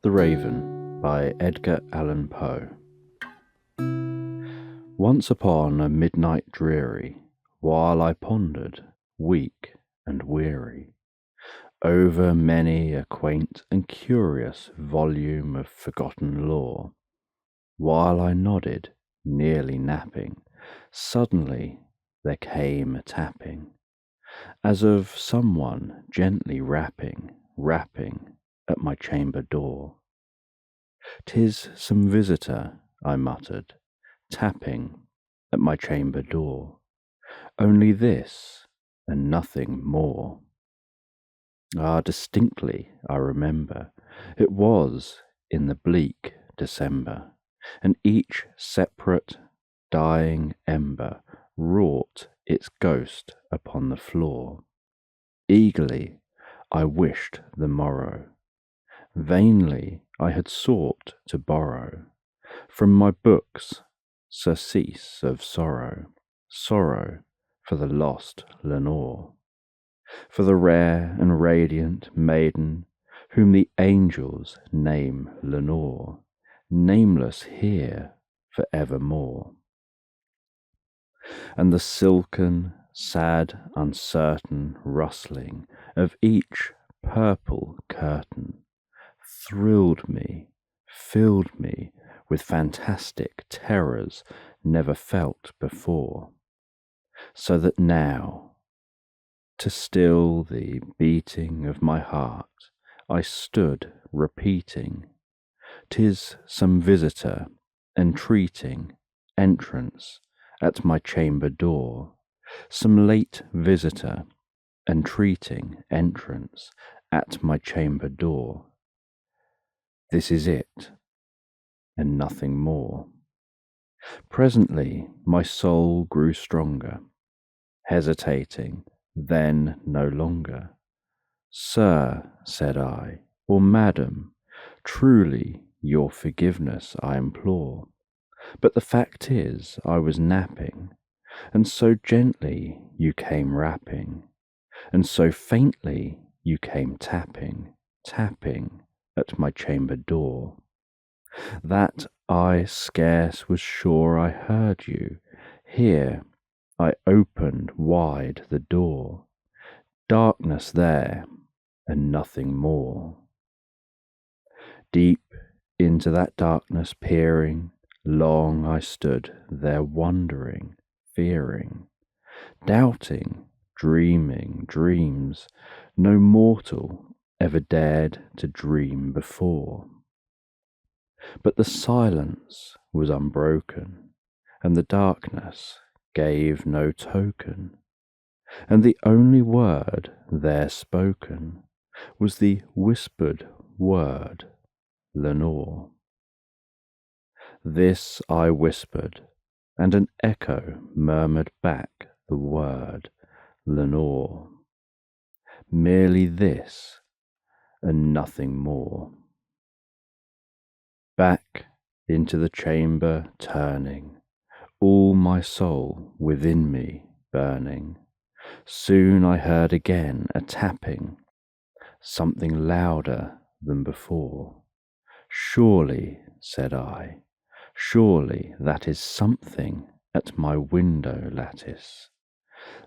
The Raven by Edgar Allan Poe. Once upon a midnight dreary, while I pondered, weak and weary, over many a quaint and curious volume of forgotten lore, while I nodded, nearly napping, suddenly there came a tapping, as of someone gently rapping at my chamber door. "'Tis some visitor," I muttered, tapping at my chamber door. "Only this, and nothing more." Ah, distinctly I remember, it was in the bleak December, and each separate dying ember wrought its ghost upon the floor. Eagerly I wished the morrow. Vainly I had sought to borrow from my books surcease of sorrow, sorrow for the lost Lenore, for the rare and radiant maiden whom the angels name Lenore, nameless here for evermore. And the silken, sad, uncertain rustling of each purple curtain thrilled me, filled me with fantastic terrors never felt before, so that now, to still the beating of my heart, I stood repeating, "'Tis some visitor entreating entrance at my chamber door, some late visitor entreating entrance at my chamber door. This is it, and nothing more." Presently my soul grew stronger, hesitating then no longer. "Sir," said I, "or Madam, truly your forgiveness I implore, but the fact is I was napping, and so gently you came rapping, and so faintly you came tapping at my chamber door, that I scarce was sure I heard you. Here I opened wide the door. Darkness there, and nothing more. Deep into that darkness peering, long I stood there wondering, fearing, doubting, dreaming dreams no mortal ever dared to dream before. But the silence was unbroken, and the darkness gave no token, and the only word there spoken was the whispered word, Lenore. This I whispered, and an echo murmured back the word, Lenore. Merely this, and nothing more. Back into the chamber turning, all my soul within me burning, soon I heard again a tapping, something louder than before. "Surely," said I, "surely that is something at my window lattice.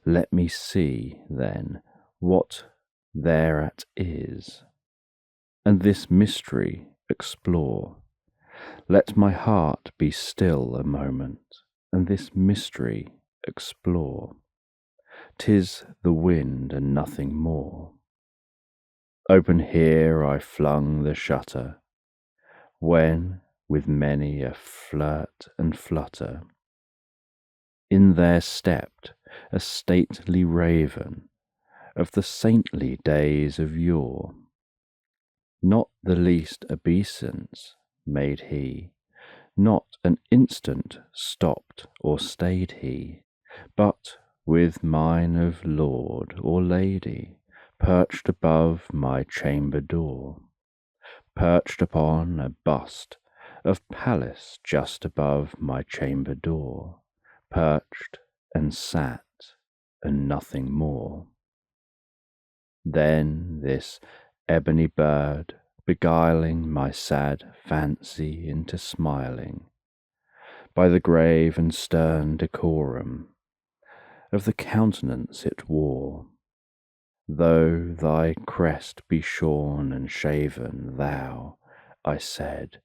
Let me see, then, what thereat is, and this mystery explore. Let my heart be still a moment, and this mystery explore. 'Tis the wind and nothing more." Open here I flung the shutter, when, with many a flirt and flutter, in there stepped a stately raven of the saintly days of yore. Not the least obeisance made he, not an instant stopped or stayed he, but with mine of lord or lady perched above my chamber door, perched upon a bust of Pallas just above my chamber door, perched and sat, and nothing more. Then this ebony bird beguiling my sad fancy into smiling, by the grave and stern decorum of the countenance it wore. Though thy crest be shorn and shaven, thou, I said,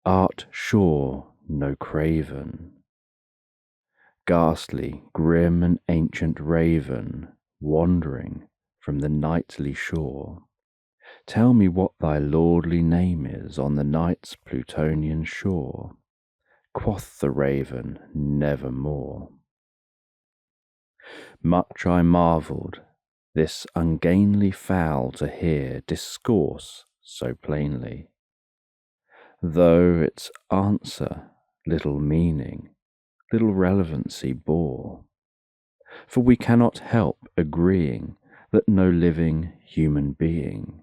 art sure no craven, ghastly, grim, and ancient raven, wandering from the nightly shore. Tell me what thy lordly name is on the night's Plutonian shore. Quoth the raven, nevermore. Much I marvelled this ungainly fowl to hear discourse so plainly, though its answer little meaning, little relevancy bore. For we cannot help agreeing that no living human being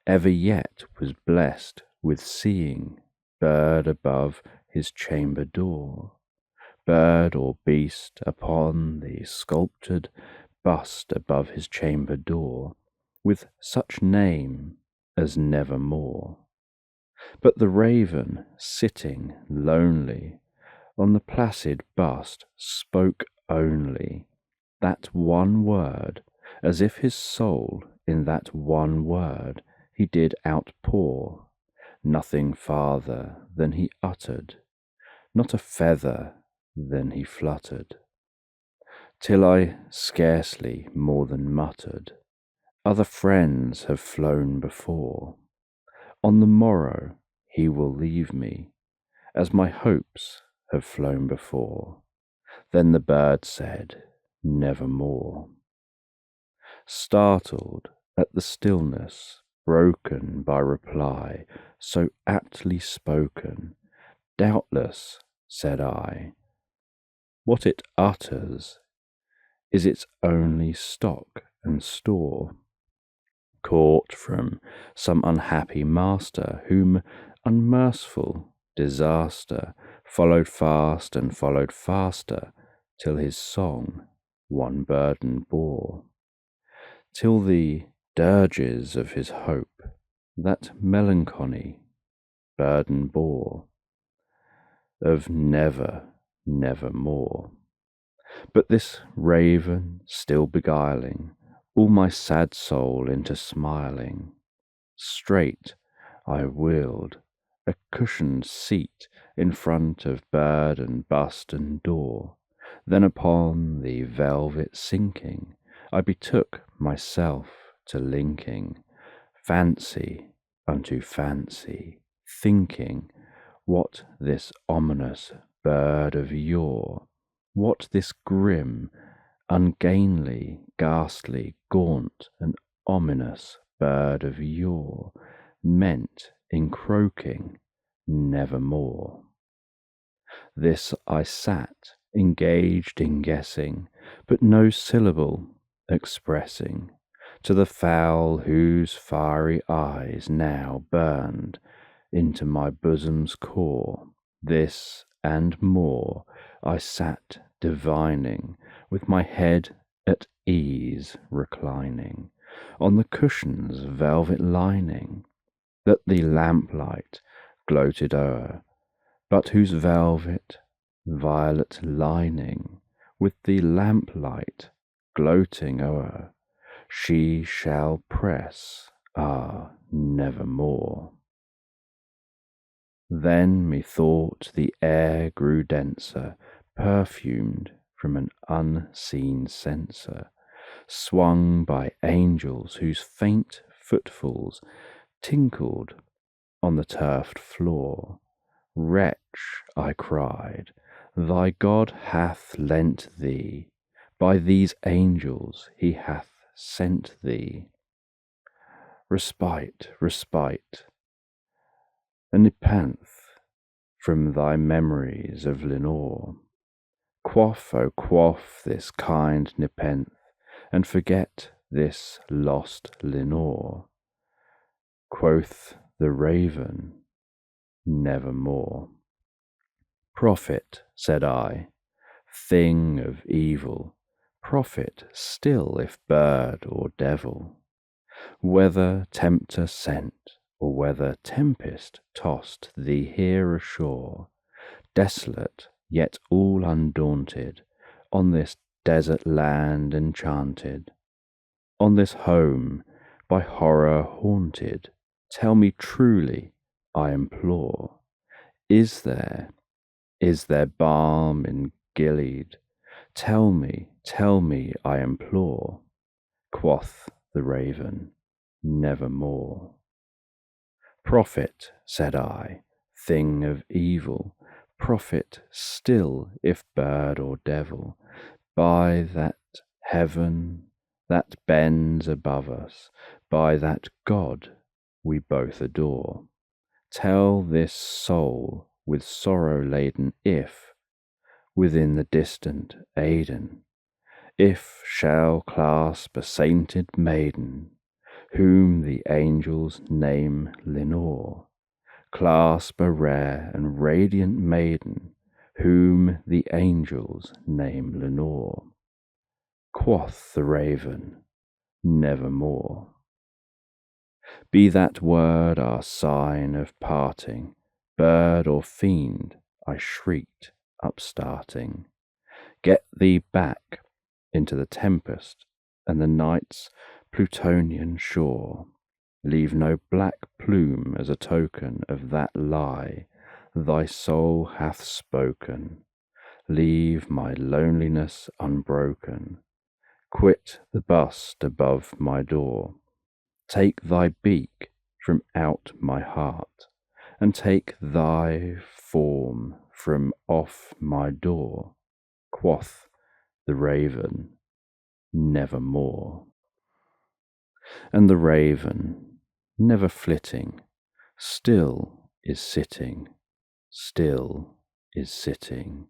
ever yet was blessed with seeing bird above his chamber door, bird or beast upon the sculptured bust above his chamber door, with such name as nevermore. But the raven, sitting lonely on the placid bust, spoke only that one word, as if his soul in that one word he did outpour, nothing farther than he uttered, not a feather than he fluttered, till I scarcely more than muttered, other friends have flown before, on the morrow he will leave me, as my hopes have flown before. Then the bird said, nevermore. Startled at the stillness, broken by reply so aptly spoken, doubtless, said I, what it utters is its only stock and store, caught from some unhappy master, whom unmerciful disaster followed fast and followed faster, till his song one burden bore, till the dirges of his hope that melancholy burden bore, of never, nevermore. But this raven still beguiling all my sad soul into smiling, straight I wheeled a cushioned seat in front of bird and bust and door. Then upon the velvet sinking, I betook myself to linking fancy unto fancy, thinking what this ominous bird of yore, what this grim, ungainly, ghastly, gaunt, and ominous bird of yore meant in croaking nevermore. This I sat, engaged in guessing, but no syllable expressing, to the fowl whose fiery eyes now burned into my bosom's core. This and more I sat divining, with my head at ease reclining on the cushion's velvet lining, that the lamplight gloated o'er, but whose velvet violet lining, with the lamplight gloating o'er, she shall press, nevermore. Then methought the air grew denser, perfumed from an unseen censer, swung by angels whose faint footfalls tinkled on the turfed floor. Wretch, I cried, thy God hath lent thee, by these angels he hath sent thee respite, respite, a nepenthe from thy memories of Lenore. Quaff, oh quaff this kind nepenthe, and forget this lost Lenore. Quoth the raven, nevermore. Prophet, said I, thing of evil, prophet still if bird or devil, whether tempter sent or whether tempest tossed thee here ashore, desolate, yet all undaunted, on this desert land enchanted, on this home by horror haunted, tell me truly, I implore, is there balm in Gilead? Tell me, I implore. Quoth the raven, nevermore. Prophet, said I, thing of evil, prophet still, if bird or devil, by that heaven that bends above us, by that God we both adore, tell this soul with sorrow laden if, within the distant Aidenn, if shall clasp a sainted maiden, whom the angels name Lenore, clasp a rare and radiant maiden, whom the angels name Lenore. Quoth the raven, nevermore. Be that word our sign of parting, bird or fiend, I shrieked, upstarting. Get thee back into the tempest and the night's Plutonian shore. Leave no black plume as a token of that lie thy soul hath spoken. Leave my loneliness unbroken. Quit the bust above my door. Take thy beak from out my heart, and take thy form from off my door. Quoth the raven, nevermore. And the raven, never flitting, still is sitting, still is sitting,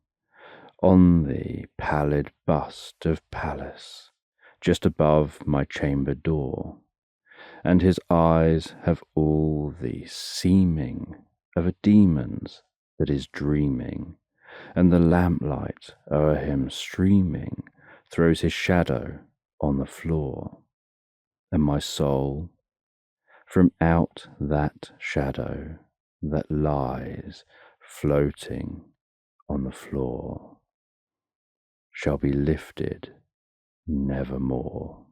on the pallid bust of Pallas, just above my chamber door, and his eyes have all the seeming of a demon's that is dreaming, and the lamplight o'er him streaming throws his shadow on the floor, and my soul, from out that shadow that lies floating on the floor, shall be lifted nevermore.